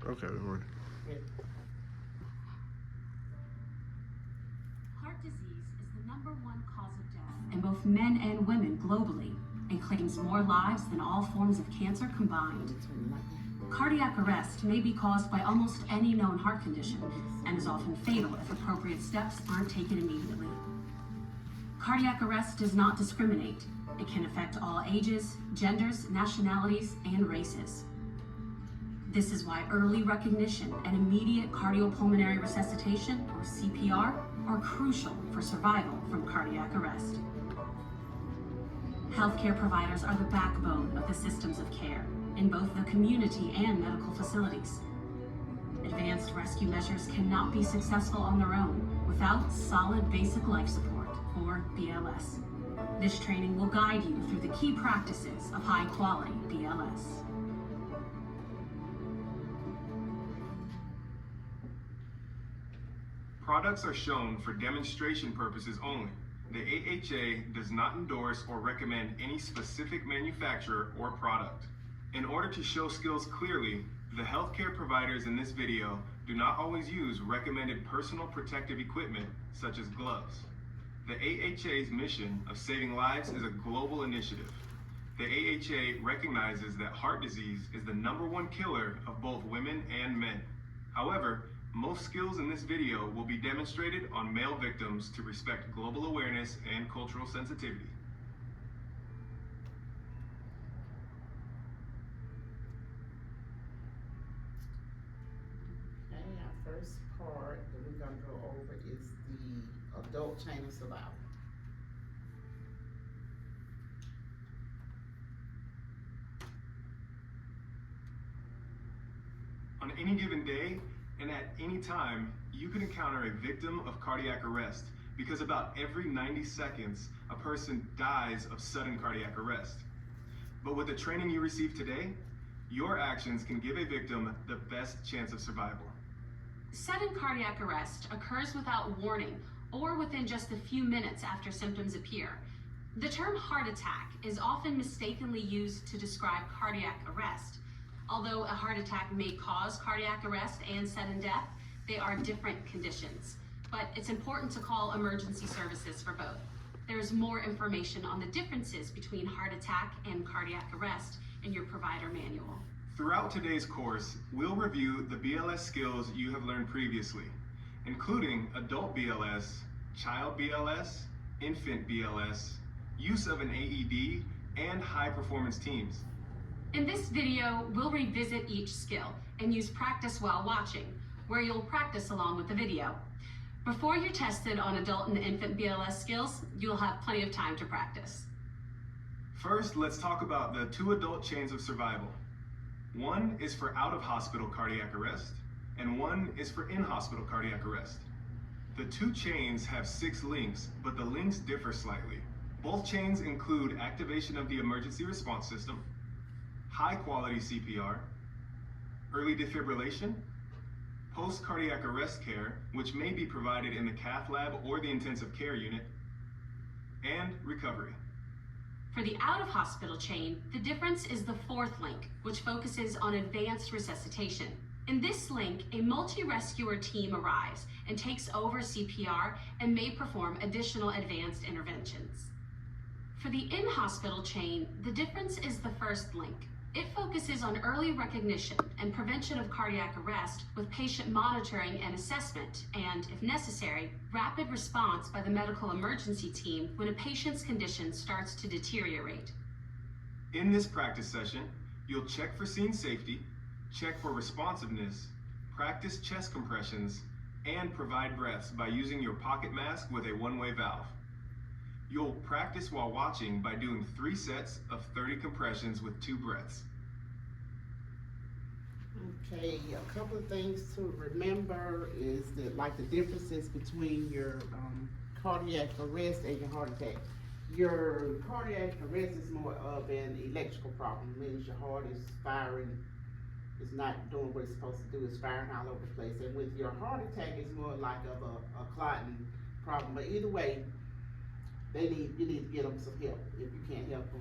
Okay, we're ready. Heart disease is the #1 cause of death in both men and women globally and claims more lives than all forms of cancer combined. Cardiac arrest may be caused by almost any known heart condition and is often fatal if appropriate steps aren't taken immediately. Cardiac arrest does not discriminate. It can affect all ages, genders, nationalities, and races. This is why early recognition and immediate cardiopulmonary resuscitation, or CPR, are crucial for survival from cardiac arrest. Healthcare providers are the backbone of the systems of care in both the community and medical facilities. Advanced rescue measures cannot be successful on their own without solid basic life support, or BLS. This training will guide you through the key practices of high-quality BLS. Products are shown for demonstration purposes only. The AHA does not endorse or recommend any specific manufacturer or product. In order to show skills clearly, the healthcare providers in this video do not always use recommended personal protective equipment such as gloves. The AHA's mission of saving lives is a global initiative. The AHA recognizes that heart disease is the #1 killer of both women and men. However, most skills in this video will be demonstrated on male victims to respect global awareness and cultural sensitivity. Okay, our first part that we're going to go over is the adult chain of survival. On any given day, and at any time, you can encounter a victim of cardiac arrest because about every 90 seconds, a person dies of sudden cardiac arrest. But with the training you receive today, your actions can give a victim the best chance of survival. Sudden cardiac arrest occurs without warning or within just a few minutes after symptoms appear. The term heart attack is often mistakenly used to describe cardiac arrest. Although a heart attack may cause cardiac arrest and sudden death, they are different conditions. But it's important to call emergency services for both. There's more information on the differences between heart attack and cardiac arrest in your provider manual. Throughout today's course, we'll review the BLS skills you have learned previously, including adult BLS, child BLS, infant BLS, use of an AED, and high-performance teams. In this video, we'll revisit each skill and use practice while watching, where you'll practice along with the video. Before you're tested on adult and infant BLS skills, you'll have plenty of time to practice. First, let's talk about the 2 adult chains of survival. One is for out-of-hospital cardiac arrest, and one is for in-hospital cardiac arrest. The 2 chains have 6 links, but the links differ slightly. Both chains include activation of the emergency response system, high-quality CPR, early defibrillation, post-cardiac arrest care, which may be provided in the cath lab or the intensive care unit, and recovery. For the out-of-hospital chain, the difference is the 4th link, which focuses on advanced resuscitation. In this link, a multi-rescuer team arrives and takes over CPR and may perform additional advanced interventions. For the in-hospital chain, the difference is the 1st link. It focuses on early recognition and prevention of cardiac arrest with patient monitoring and assessment, and, if necessary, rapid response by the medical emergency team when a patient's condition starts to deteriorate. In this practice session, you'll check for scene safety, check for responsiveness, practice chest compressions, and provide breaths by using your pocket mask with a one-way valve. You'll practice while watching by doing 3 sets of 30 compressions with 2 breaths. Okay, a couple of things to remember is that, like, the differences between your cardiac arrest and your heart attack. Your cardiac arrest is more of an electrical problem, means your heart is firing, it's not doing what it's supposed to do, it's firing all over the place. And with your heart attack, it's more like of a clotting problem. But either way, you need to get them some help if you can't help them.